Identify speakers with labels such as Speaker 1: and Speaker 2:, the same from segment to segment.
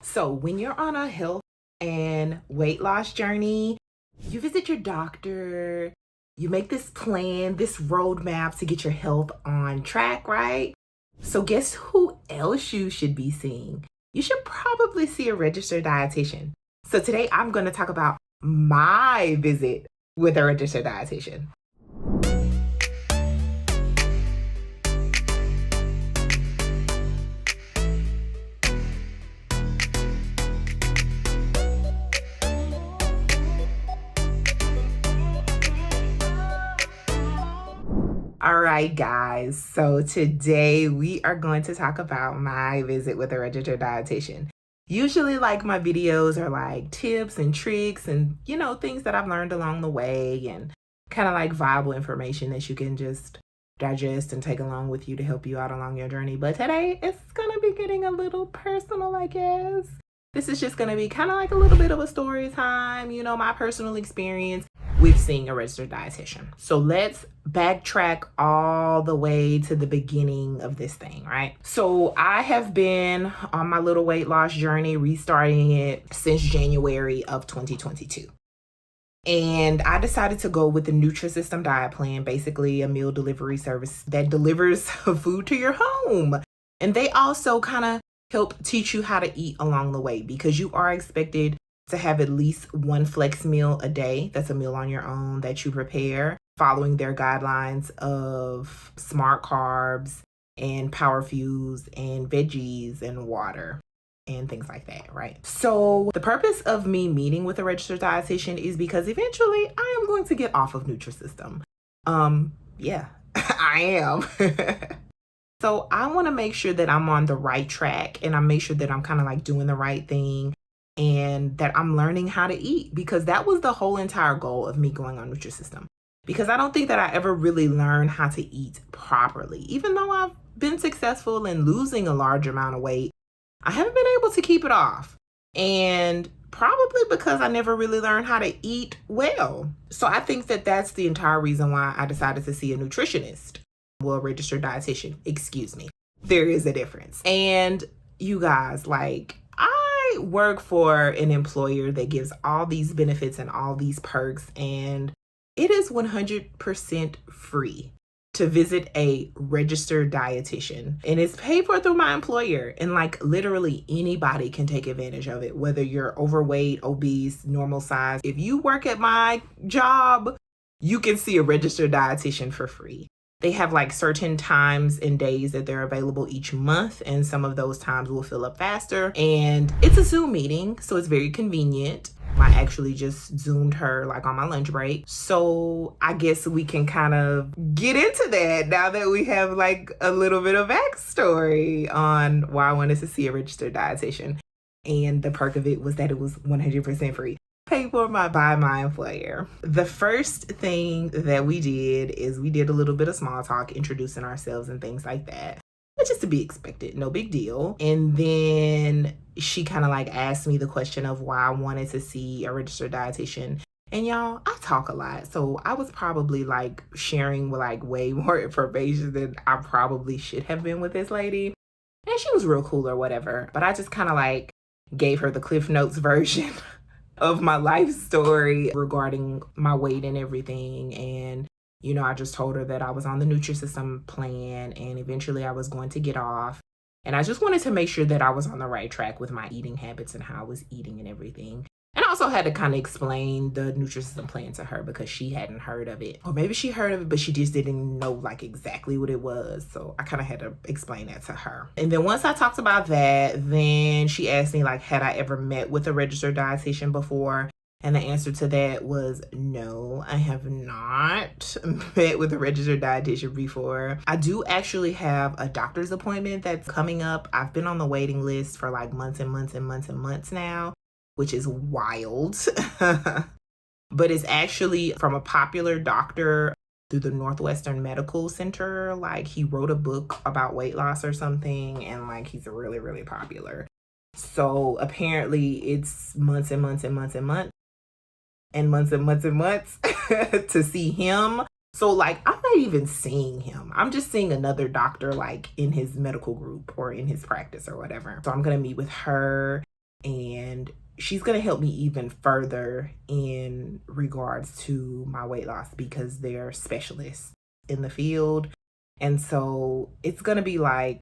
Speaker 1: So when you're on a health and weight loss journey, you visit your doctor, you make this plan, this roadmap to get your health on track, right? So guess who else you should be seeing? You should probably see a registered dietitian. So today I'm going to talk about my visit with a registered dietitian. All right, guys. So today we are going to talk about my visit with a registered dietitian. Usually, my videos are like tips and tricks and, things that I've learned along the way and kind of like viable information that you can just digest and take along with you to help you out along your journey. But today it's going to be getting a little personal, I guess. This is just going to be kind of like a little bit of a story time, my personal experience with seeing a registered dietitian. So let's backtrack all the way to the beginning of this thing, right? So I have been on my little weight loss journey, restarting it since January of 2022. And I decided to go with the Nutrisystem diet plan, basically a meal delivery service that delivers food to your home. And they also kind of help teach you how to eat along the way, because you are expected to have at least one flex meal a day. That's a meal on your own that you prepare, following their guidelines of smart carbs and power fuels and veggies and water and things like that, right? So the purpose of me meeting with a registered dietitian is because eventually I am going to get off of Nutrisystem. Yeah, I am. So I want to make sure that I'm on the right track, and I make sure that I'm kind of like doing the right thing and that I'm learning how to eat, because that was the whole entire goal of me going on Nutrisystem. Because I don't think that I ever really learned how to eat properly. Even though I've been successful in losing a large amount of weight, I haven't been able to keep it off. And probably because I never really learned how to eat well. So I think that that's the entire reason why I decided to see a nutritionist. Well, a registered dietitian, excuse me. There is a difference. And you guys, I work for an employer that gives all these benefits and all these perks, and it is 100% free to visit a registered dietitian, and it's paid for through my employer. And literally anybody can take advantage of it, whether you're overweight, obese, normal size. If you work at my job, you can see a registered dietitian for free. They have certain times and days that they're available each month, and some of those times will fill up faster. And it's a Zoom meeting, so it's very convenient. I actually just Zoomed her on my lunch break. So I guess we can kind of get into that now that we have a little bit of backstory on why I wanted to see a registered dietitian. And the perk of it was that it was 100% free. Paid for by my employer. The first thing that we did is we did a little bit of small talk, introducing ourselves and things like that, which is to be expected, no big deal. And then she kind of asked me the question of why I wanted to see a registered dietitian. And y'all, I talk a lot, so I was probably sharing way more information than I probably should have been with this lady. And she was real cool or whatever, but I just kind of gave her the Cliff Notes version of my life story regarding my weight and everything. And, I just told her that I was on the Nutrisystem plan and eventually I was going to get off. And I just wanted to make sure that I was on the right track with my eating habits and how I was eating and everything. And I also had to kind of explain the Nutrisystem plan to her because she hadn't heard of it. Or maybe she heard of it, but she just didn't know exactly what it was. So I kind of had to explain that to her. And then once I talked about that, then she asked me had I ever met with a registered dietitian before? And the answer to that was no, I have not met with a registered dietitian before. I do actually have a doctor's appointment that's coming up. I've been on the waiting list for months and months and months and months now, which is wild. But it's actually from a popular doctor through the Northwestern Medical Center. He wrote a book about weight loss or something, and he's really, really popular. So apparently it's months and months and months and months and months and months and months to see him. So I'm not even seeing him. I'm just seeing another doctor in his medical group or in his practice or whatever. So I'm going to meet with her and she's going to help me even further in regards to my weight loss because they're specialists in the field. And so it's going to be like,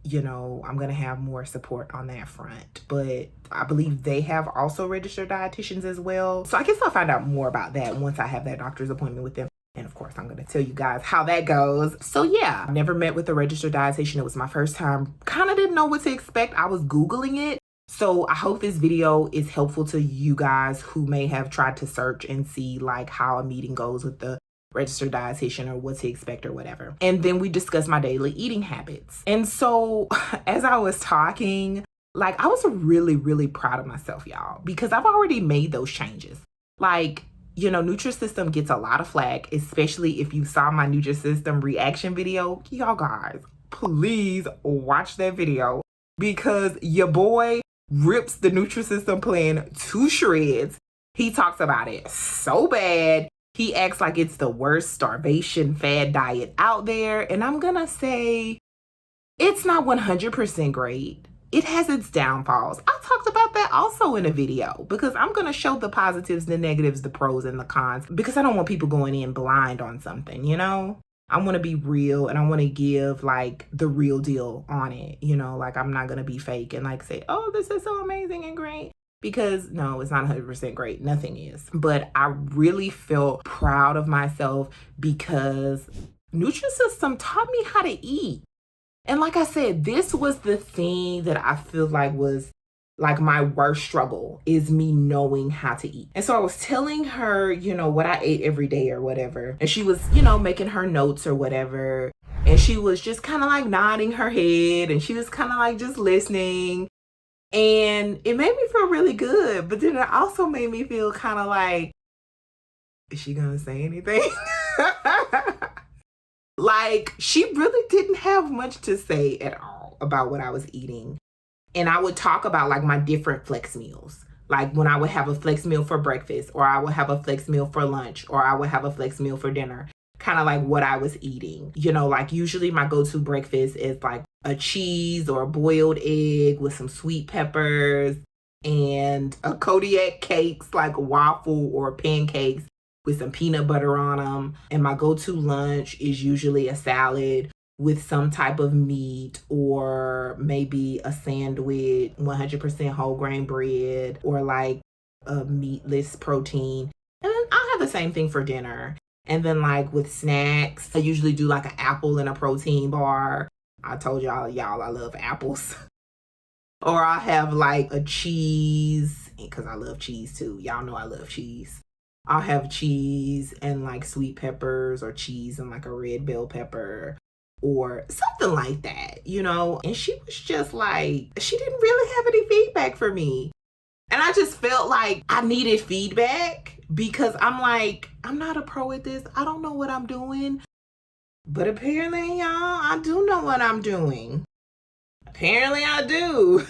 Speaker 1: I'm going to have more support on that front. But I believe they have also registered dietitians as well. So I guess I'll find out more about that once I have that doctor's appointment with them. And of course, I'm going to tell you guys how that goes. So yeah, I've never met with a registered dietitian. It was my first time. Kind of didn't know what to expect. I was Googling it. So I hope this video is helpful to you guys who may have tried to search and see like how a meeting goes with the registered dietitian or what to expect or whatever. And then we discussed my daily eating habits. And so as I was talking, like I was really, really proud of myself, y'all, because I've already made those changes. Like, Nutrisystem gets a lot of flack, especially if you saw my Nutrisystem reaction video. Y'all guys, please watch that video because your boy rips the Nutrisystem plan to shreds. He talks about it so bad. He acts like it's the worst starvation fad diet out there. And I'm gonna say it's not 100% great. It has its downfalls. I talked about that also in a video because I'm going to show the positives, the negatives, the pros, and the cons because I don't want people going in blind on something, I want to be real and I want to give like the real deal on it, like I'm not going to be fake and like say, oh, this is so amazing and great. Because no, it's not 100% great. Nothing is. But I really felt proud of myself because Nutrisystem taught me how to eat. And like I said, this was the thing that I feel like was like my worst struggle is me knowing how to eat. And so I was telling her, what I ate every day or whatever. And she was, making her notes or whatever. And she was just kind of like nodding her head and she was kind of like just listening. And it made me feel really good. But then it also made me feel kind of like, is she going to say anything? Like, she really didn't have much to say at all about what I was eating. And I would talk about like my different flex meals. Like when I would have a flex meal for breakfast, or I would have a flex meal for lunch, or I would have a flex meal for dinner. Kind of like what I was eating. Like usually my go-to breakfast is like a cheese or a boiled egg with some sweet peppers and a Kodiak cakes, like waffle or pancakes with some peanut butter on them. And my go-to lunch is usually a salad with some type of meat or maybe a sandwich, 100% whole grain bread, or like a meatless protein. And then I'll have the same thing for dinner. And then like with snacks, I usually do like an apple and a protein bar. I told y'all, I love apples. Or I'll have like a cheese, because I love cheese too. Y'all know I love cheese. I'll have cheese and like sweet peppers, or cheese and like a red bell pepper or something like that, And she was just like, she didn't really have any feedback for me. And I just felt like I needed feedback because I'm like, I'm not a pro at this. I don't know what I'm doing. But apparently, y'all, I do know what I'm doing. Apparently I do.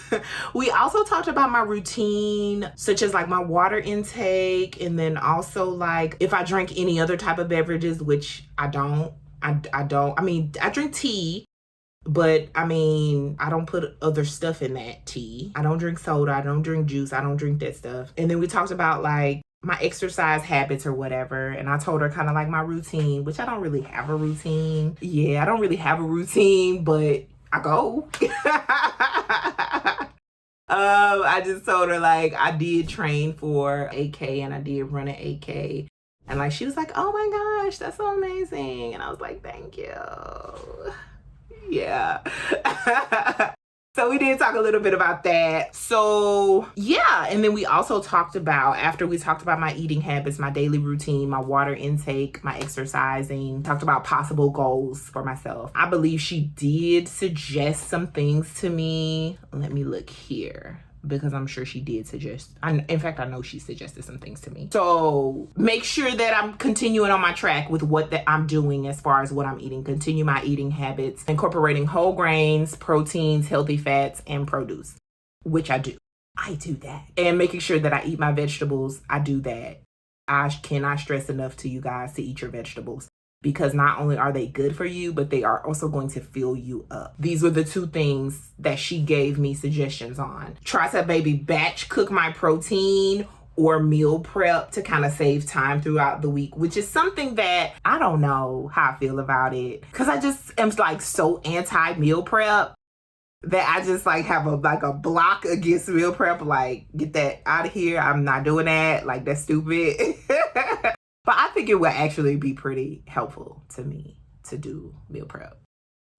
Speaker 1: We also talked about my routine, such as like my water intake, and then also like if I drank any other type of beverages, which I don't. I mean, I drink tea, but I mean, I don't put other stuff in that tea. I don't drink soda. I don't drink juice. I don't drink that stuff. And then we talked about like my exercise habits or whatever. And I told her kind of like my routine, which I don't really have a routine. Yeah, I don't really have a routine, but I go. I just told her like I did train for 8K and I did run an 8K. And like she was like, oh my gosh, that's so amazing. And I was like, thank you. Yeah. So we did talk a little bit about that. So yeah. And then we also talked about, after we talked about my eating habits, my daily routine, my water intake, my exercising, talked about possible goals for myself. I believe she did suggest some things to me. Let me look here, because I'm sure she did suggest. In fact, I know she suggested some things to me. So make sure that I'm continuing on my track with what that I'm doing as far as what I'm eating. Continue my eating habits, incorporating whole grains, proteins, healthy fats, and produce, which I do. I do that. And making sure that I eat my vegetables. I do that. I cannot stress enough to you guys to eat your vegetables. because not only are they good for you, but they are also going to fill you up. These were the two things that she gave me suggestions on. Try to maybe batch cook my protein or meal prep to kind of save time throughout the week, which is something that I don't know how I feel about it, because I just am like so anti meal prep that I just like have a block against meal prep. Like, get that out of here. I'm not doing that. Like, that's stupid. But I think it would actually be pretty helpful to me to do meal prep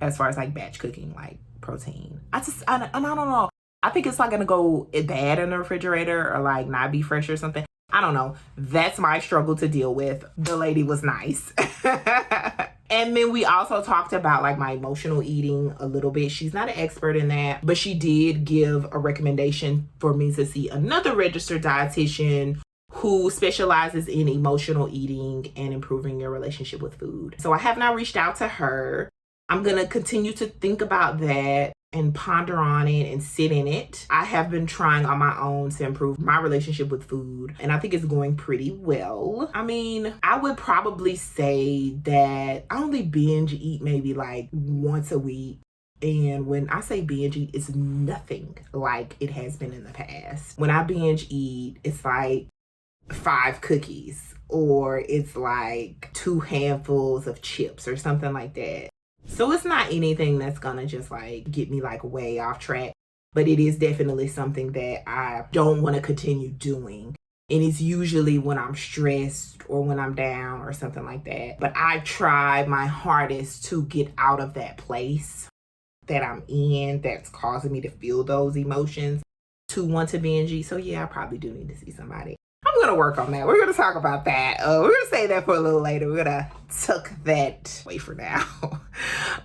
Speaker 1: as far as like batch cooking, like protein. I don't know. I think it's like gonna go bad in the refrigerator or like not be fresh or something. I don't know. That's my struggle to deal with. The lady was nice. And then we also talked about like my emotional eating a little bit. She's not an expert in that, but she did give a recommendation for me to see another registered dietitian who specializes in emotional eating and improving your relationship with food. So I have not reached out to her. I'm gonna continue to think about that and ponder on it and sit in it. I have been trying on my own to improve my relationship with food, and I think it's going pretty well. I mean, I would probably say that I only binge eat maybe like once a week. And when I say binge eat, it's nothing like it has been in the past. When I binge eat, it's like 5 cookies, or it's like 2 handfuls of chips or something like that. So it's not anything that's gonna just like get me like way off track, but it is definitely something that I don't want to continue doing. And it's usually when I'm stressed or when I'm down or something like that. But I try my hardest to get out of that place that I'm in that's causing me to feel those emotions to want to binge eat. So yeah, I probably do need to see somebody. I'm going to work on that. We're going to talk about that. We're going to say that for a little later. We're going to tuck that away for now.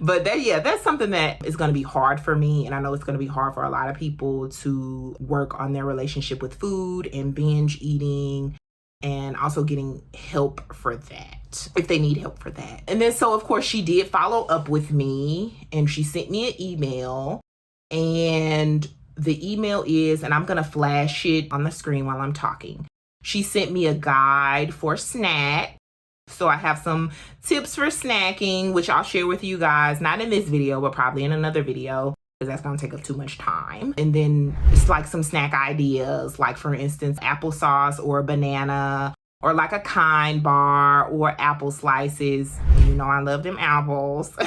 Speaker 1: But that's something that is going to be hard for me. And I know it's going to be hard for a lot of people to work on their relationship with food and binge eating, and also getting help for that if they need help for that. And then, so of course, she did follow up with me and she sent me an email, and the email is, and I'm going to flash it on the screen while I'm talking. She sent me a guide for snack. So I have some tips for snacking, which I'll share with you guys, not in this video, but probably in another video, because that's going to take up too much time. And then it's like some snack ideas, like for instance, applesauce or a banana, or like a Kind bar or apple slices. You know, I love them apples.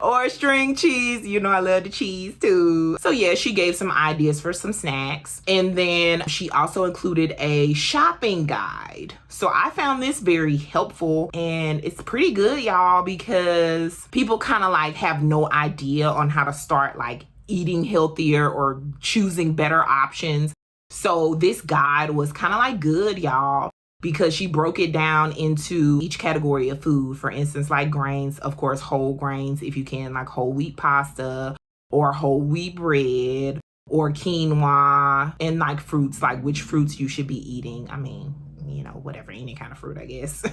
Speaker 1: Or string cheese. You know, I love the cheese too. So yeah, she gave some ideas for some snacks. And then she also included a shopping guide. So I found this very helpful, and it's pretty good, y'all, because people kind of like have no idea on how to start like eating healthier or choosing better options. So this guide was kind of like good, y'all, because she broke it down into each category of food. For instance, like grains, of course, whole grains, if you can, like whole wheat pasta or whole wheat bread or quinoa, and like fruits, like which fruits you should be eating. I mean, you know, whatever, any kind of fruit, I guess.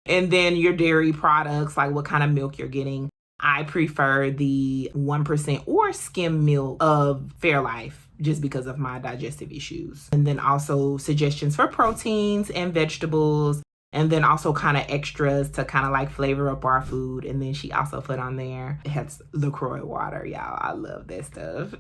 Speaker 1: And then your dairy products, like what kind of milk you're getting. I prefer the 1% or skim milk of Fairlife, just because of my digestive issues. And then also suggestions for proteins and vegetables, and then also kind of extras to kind of like flavor up our food. And then she also put on there, it has LaCroix water, y'all. I love that stuff.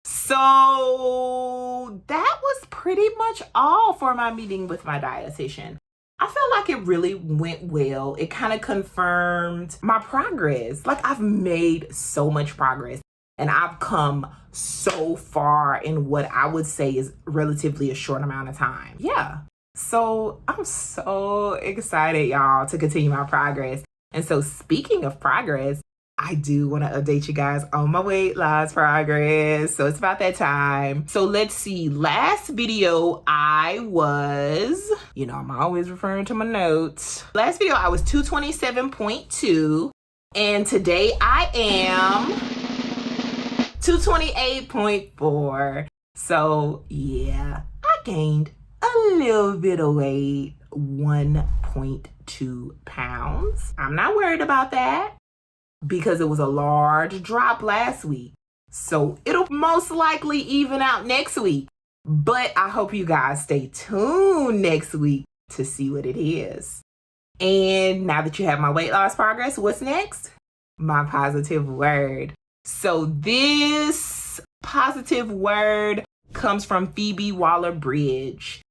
Speaker 1: So that was pretty much all for my meeting with my dietitian. I felt like it really went well. It kind of confirmed my progress. Like, I've made so much progress, and I've come so far in what I would say is relatively a short amount of time. Yeah. So I'm so excited, y'all, to continue my progress. And so speaking of progress, I do want to update you guys on my weight loss progress. So it's about that time. So let's see. Last video, I was, you know, I'm always referring to my notes. Last video, I was 227.2. And today I am 228.4. So yeah, I gained a little bit of weight, 1.2 pounds. I'm not worried about that, because it was a large drop last week. So it'll most likely even out next week. But I hope you guys stay tuned next week, to see what it is. And now that you have my weight loss progress, what's next? My positive word. So this positive word comes from Phoebe Waller-Bridge.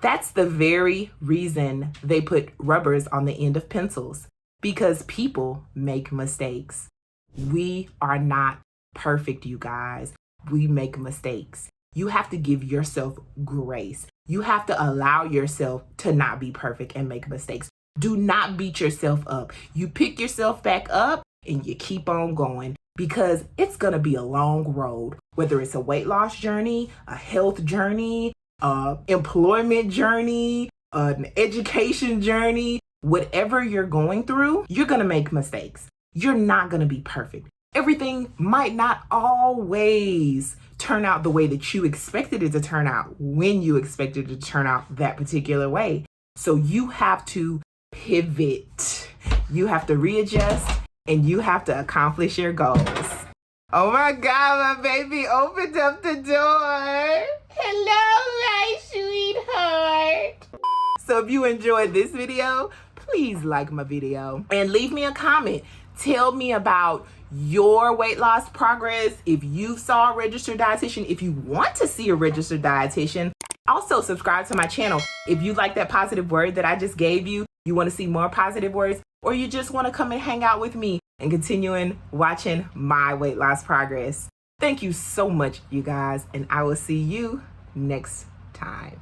Speaker 1: That's the very reason they put rubbers on the end of pencils, because people make mistakes. We are not perfect, you guys. We make mistakes. You have to give yourself grace. You have to allow yourself to not be perfect and make mistakes. Do not beat yourself up. You pick yourself back up and you keep on going, because it's going to be a long road, whether it's a weight loss journey, a health journey, employment journey, an education journey. Whatever you're going through, you're going to make mistakes. You're not going to be perfect. Everything might not always turn out the way that you expected it to turn out when you expected it to turn out that particular way. So you have to pivot. You have to readjust, and you have to accomplish your goals. Oh my God, my baby opened up the door. Hello, my sweetheart. So if you enjoyed this video, please like my video and leave me a comment. Tell me about your weight loss progress. If you saw a registered dietitian, if you want to see a registered dietitian, also subscribe to my channel. If you like that positive word that I just gave you, you want to see more positive words, or you just want to come and hang out with me and continuing watching my weight loss progress. Thank you so much, you guys, and I will see you next time.